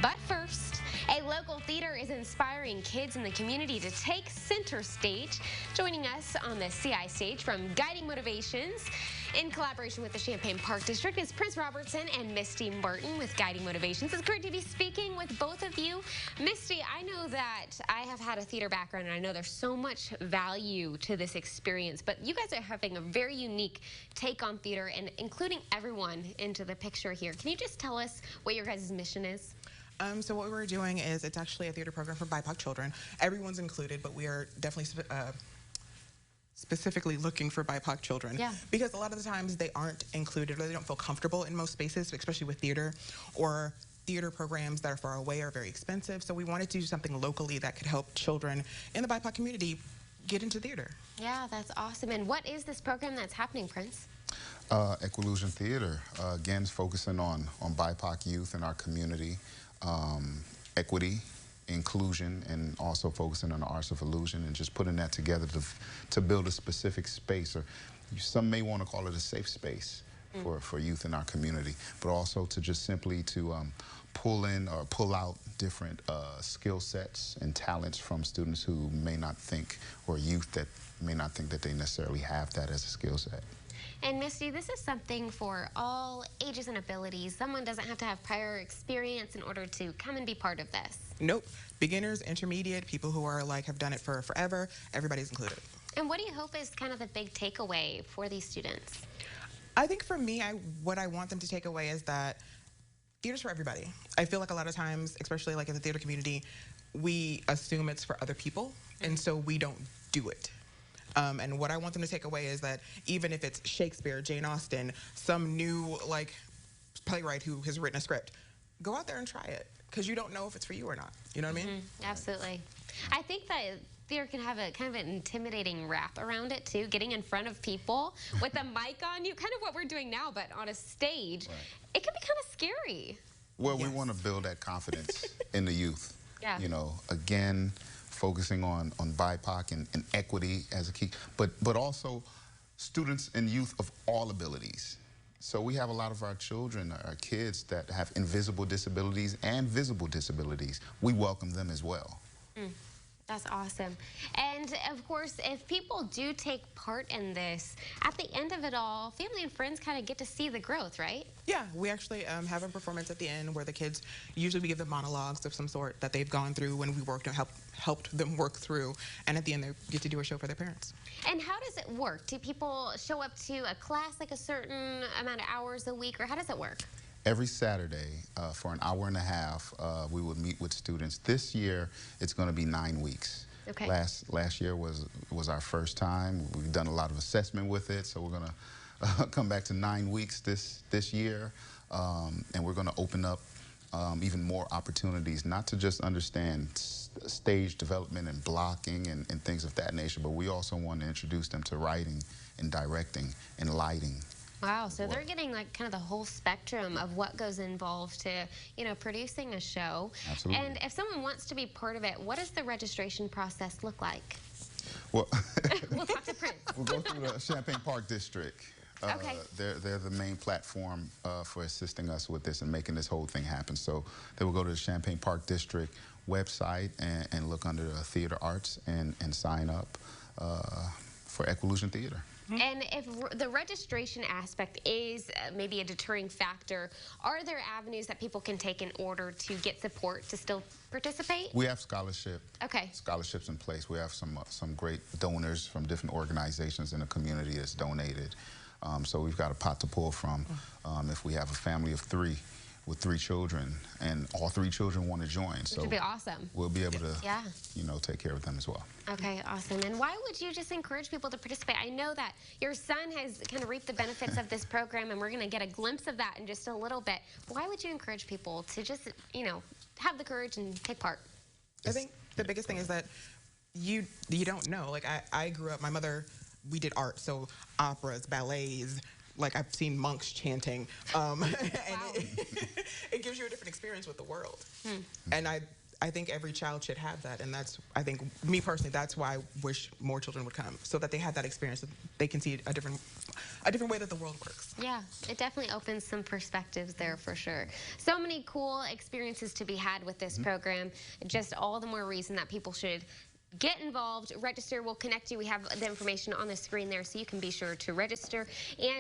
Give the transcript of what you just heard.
But first, a local theater is inspiring kids in the community to take center stage. Joining us on the CI stage from Guiding Motivations, in collaboration with the Champaign Park District, is Prince Robertson and Misty Martin with Guiding Motivations. It's great to be speaking with both of you. Misty, I know that I have had a theater background, and I know there's so much value to this experience, but you guys are having a very unique take on theater and including everyone into the picture here. Can you just tell us what your guys' mission is? So what we're doing is it's actually a theater program for BIPOC children. Everyone's included, but we are definitely specifically looking for BIPOC children. Yeah. Because a lot of the times they aren't included or they don't feel comfortable in most spaces, especially with theater, or theater programs that are far away are very expensive. So we wanted to do something locally that could help children in the BIPOC community get into theater. Yeah, that's awesome. And what is this program that's happening, Prince? Equilusion Theater, again, is focusing on BIPOC youth in our community, equity, inclusion, and also focusing on the arts of illusion and just putting that together to build a specific space, or some may want to call it a safe space for youth in our community, but also to just simply to pull in or pull out different skill sets and talents from students who may not think, or youth that may not think that they necessarily have that as a skill set. And Misty, this is something for all ages and abilities. Someone doesn't have to have prior experience in order to come and be part of this. Nope. Beginners, intermediate, people who are have done it for forever, everybody's included. And what do you hope is kind of the big takeaway for these students? I think for me, what I want them to take away is that theater's for everybody. I feel like a lot of times, especially like in the theater community, we assume it's for other people, and so we don't do it. And what I want them to take away is that even if it's Shakespeare, Jane Austen, some new playwright who has written a script, go out there and try it, because you don't know if it's for you or not. You know what I mean? Absolutely. I think that theater can have a kind of an intimidating wrap around it too, getting in front of people with a mic on you, kind of what we're doing now, but on a stage. Right. It can be kind of scary. Well, yes. We want to build that confidence in the youth. Yeah. You know, again, focusing on BIPOC and equity as a key, but also students and youth of all abilities. So we have a lot of our children, our kids that have invisible disabilities and visible disabilities. We welcome them as well. That's awesome. And of course, if people do take part in this, at the end of it all, family and friends kind of get to see the growth, right? Yeah, we actually have a performance at the end where the kids, usually we give them monologues of some sort that they've gone through when we worked and helped them work through, and at the end they get to do a show for their parents. And how does it work? Do people show up to a class like a certain amount of hours a week, or how does it work? Every Saturday, for an hour and a half, we would meet with students. This year, it's going to be 9 weeks. Okay. Last year was our first time. We've done a lot of assessment with it, so we're going to come back to 9 weeks this year, and we're going to open up even more opportunities, not to just understand stage development and blocking and things of that nature, but we also want to introduce them to writing and directing and lighting. Wow, so they're getting like kind of the whole spectrum of what goes involved to, you know, producing a show. Absolutely. And if someone wants to be part of it, what does the registration process look like? Well, we'll talk to Prince. We'll go through the Champaign Park District. Okay. They're the main platform for assisting us with this and making this whole thing happen. So they will go to the Champaign Park District website and look under the theater arts and sign up for Equilusion Theater. And if the registration aspect is maybe a deterring factor, are there avenues that people can take in order to get support to still participate? We have scholarships in place. We have some great donors from different organizations in the community that's donated. So we've got a pot to pull from. If we have a family of 3 with 3 children, and all 3 children want to join. Which would be awesome. We'll be able to, you know, take care of them as well. Okay, awesome. And why would you just encourage people to participate? I know that your son has kind of reaped the benefits of this program, and we're going to get a glimpse of that in just a little bit. Why would you encourage people to just, you know, have the courage and take part? I think the biggest thing is that you don't know. Like I grew up, my mother, we did art, so operas, ballets. Like I've seen monks chanting, and it gives you a different experience with the world. And I think every child should have that, and that's, I think, me personally, that's why I wish more children would come, so that they have that experience, that they can see a different a different way that the world works. Yeah, it definitely opens some perspectives there for sure. So many cool experiences to be had with this program. Just all the more reason that people should get involved, register. We'll connect you. We have the information on the screen there, so you can be sure to register. And